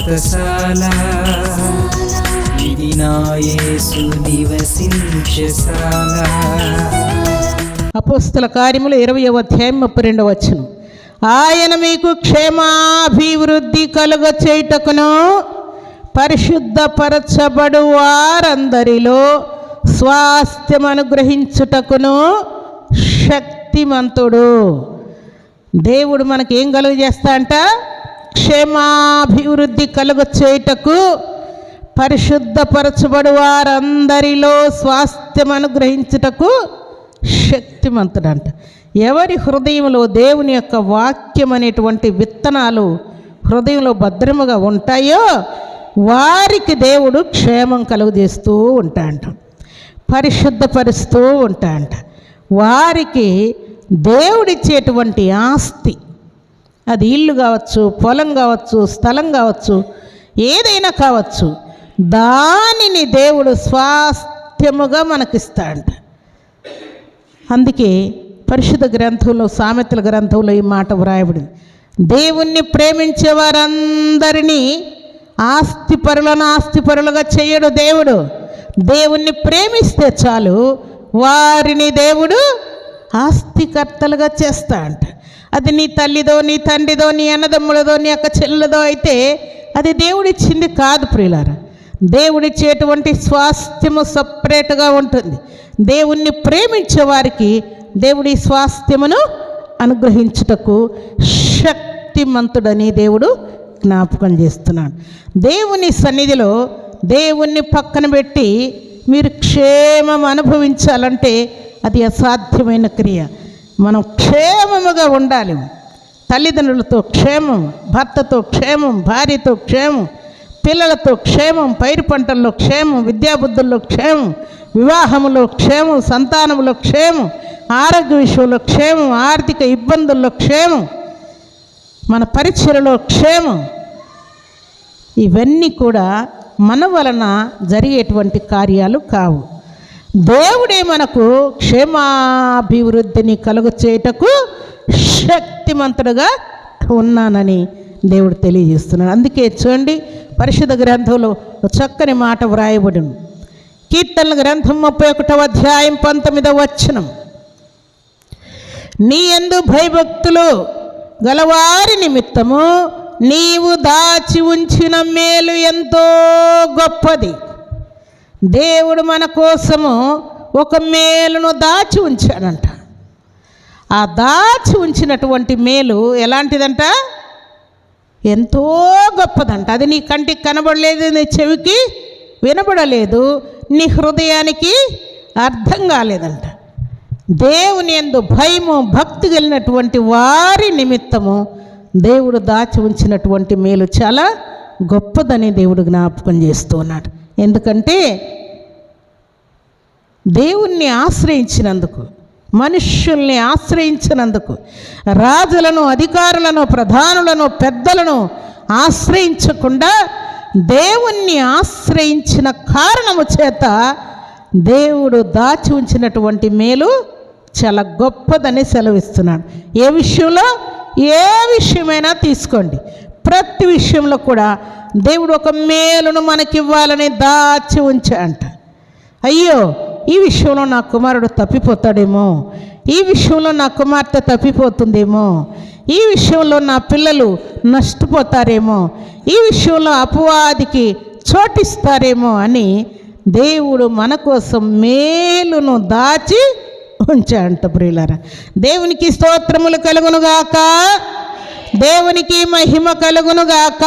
వ్రతశాల ఇది నా యేసు నివసించశాల. అపోస్తల కార్యములు 20వ అధ్యాయం 32వ వచనం. ఆయన మీకు క్షేమాభివృద్ధి కలుగ చేయుటకును పరిశుద్ధపరచబడు వారందరిలో స్వాస్థ్యం అనుగ్రహించుటకును శక్తిమంతుడు. దేవుడు మనకి ఏం కలుగ చేస్తా అంట? క్షేమాభివృద్ధి కలుగ చేయుటకు పరిశుద్ధపరచబడు వారందరిలో స్వాస్థ్యం అనుగ్రహించుటకు శక్తిమంతుడంట. ఎవరి హృదయంలో దేవుని యొక్క వాక్యం అనేటువంటి విత్తనాలు హృదయంలో భద్రముగా ఉంటాయో వారికి దేవుడు క్షేమం కలుగజేస్తూ ఉంటాడంట, పరిశుద్ధపరుస్తూ ఉంటాడంట. వారికి దేవుడిచ్చేటువంటి ఆస్తి, అది ఇల్లు కావచ్చు, పొలం కావచ్చు, స్థలం కావచ్చు, ఏదైనా కావచ్చు, దానిని దేవుడు స్వాస్థ్యముగా మనకిస్తాడంట. అందుకే పరిశుద్ధ గ్రంథంలో, సామెతల గ్రంథంలో ఈ మాట వ్రాయబడింది. దేవుణ్ణి ప్రేమించే వారందరినీ ఆస్తిపరులుగా చేయడు దేవుడు. దేవుణ్ణి ప్రేమిస్తే చాలు వారిని దేవుడు ఆస్తికర్తలుగా చేస్తా అంట. అది నీ తల్లిదో, నీ తండ్రిదో, నీ అన్నదమ్ములదో, నీ అక్క చెల్లెలదో అయితే అది దేవుడిచ్చింది కాదు ప్రియులారా. దేవుడిచ్చేటువంటి స్వాస్థ్యము సపరేట్గా ఉంటుంది. దేవుణ్ణి ప్రేమించే వారికి దేవుడి స్వాస్థ్యమును అనుగ్రహించుటకు శక్తిమంతుడని దేవుడు జ్ఞాపకం చేస్తున్నాడు. దేవుని సన్నిధిలో దేవుణ్ణి పక్కన పెట్టి మీరు క్షేమం అనుభవించాలంటే అది అసాధ్యమైన క్రియ. మనం క్షేమముగా ఉండాలి. తల్లిదండ్రులతో క్షేమం, భర్తతో క్షేమం, భార్యతో క్షేమం, పిల్లలతో క్షేమం, పైరు పంటల్లో క్షేమం, విద్యాబుద్ధుల్లో క్షేమం, వివాహములో క్షేమం, సంతానములో క్షేమం, ఆరోగ్య విషయంలో క్షేమం, ఆర్థిక ఇబ్బందుల్లో క్షేమం, మన పరిచయలో క్షేమం. ఇవన్నీ కూడా మన వలన జరిగేటువంటి కార్యాలు కావు. దేవుడే మనకు క్షేమాభివృద్ధిని కలుగ చేయుటకు శక్తిమంతుడుగా ఉన్నానని దేవుడు తెలియజేస్తున్నాడు. అందుకే చూడండి, పరిశుద్ధ గ్రంథంలో చక్కని మాట వ్రాయబడింది. కీర్తనల గ్రంథం 31వ అధ్యాయం 19వ వచనం. నీ యందు భయభక్తులు గలవారి నిమిత్తము నీవు దాచి ఉంచిన మేలు ఎంతో గొప్పది. దేవుడు మన కోసము ఒక మేలును దాచి ఉంచాడంట. ఆ దాచి ఉంచినటువంటి మేలు ఎలాంటిదంట? ఎంతో గొప్పదంట. అది నీ కంటికి కనబడలేదు, నీ చెవికి వినబడలేదు, నీ హృదయానికి అర్థం కాలేదంట. దేవుని యందు భయము భక్తి కలిగినటువంటి వారి నిమిత్తము దేవుడు దాచి ఉంచినటువంటి మేలు చాలా గొప్పదని దేవుడు జ్ఞాపకం చేస్తూ ఉన్నాడు. ఎందుకంటే దేవుణ్ణి ఆశ్రయించినందుకు, మనుష్యుల్ని ఆశ్రయించినందుకు, రాజులను, అధికారులను, ప్రధానులను, పెద్దలను ఆశ్రయించకుండా దేవుణ్ణి ఆశ్రయించిన కారణము చేత దేవుడు దాచి ఉంచినటువంటి మేలు చాలా గొప్పదని సెలవిస్తున్నాడు. ఏ విషయంలో, ఏ విషయమైనా తీసుకోండి, ప్రతి విషయంలో కూడా దేవుడు ఒక మేలును మనకివ్వాలని దాచి ఉంచాడంట. అయ్యో, ఈ విషయంలో నా కుమారుడు తప్పిపోతాడేమో, ఈ విషయంలో నా కుమార్తె తప్పిపోతుందేమో, ఈ విషయంలో నా పిల్లలు నష్టపోతారేమో, ఈ విషయంలో అపవాదికి చోటిస్తారేమో అని దేవుడు మన కోసం మేలును దాచి ఉంచాడంట. ప్రియులారా, దేవునికి స్తోత్రములు కలుగునుగాక, దేవునికి మహిమ కలుగునుగాక.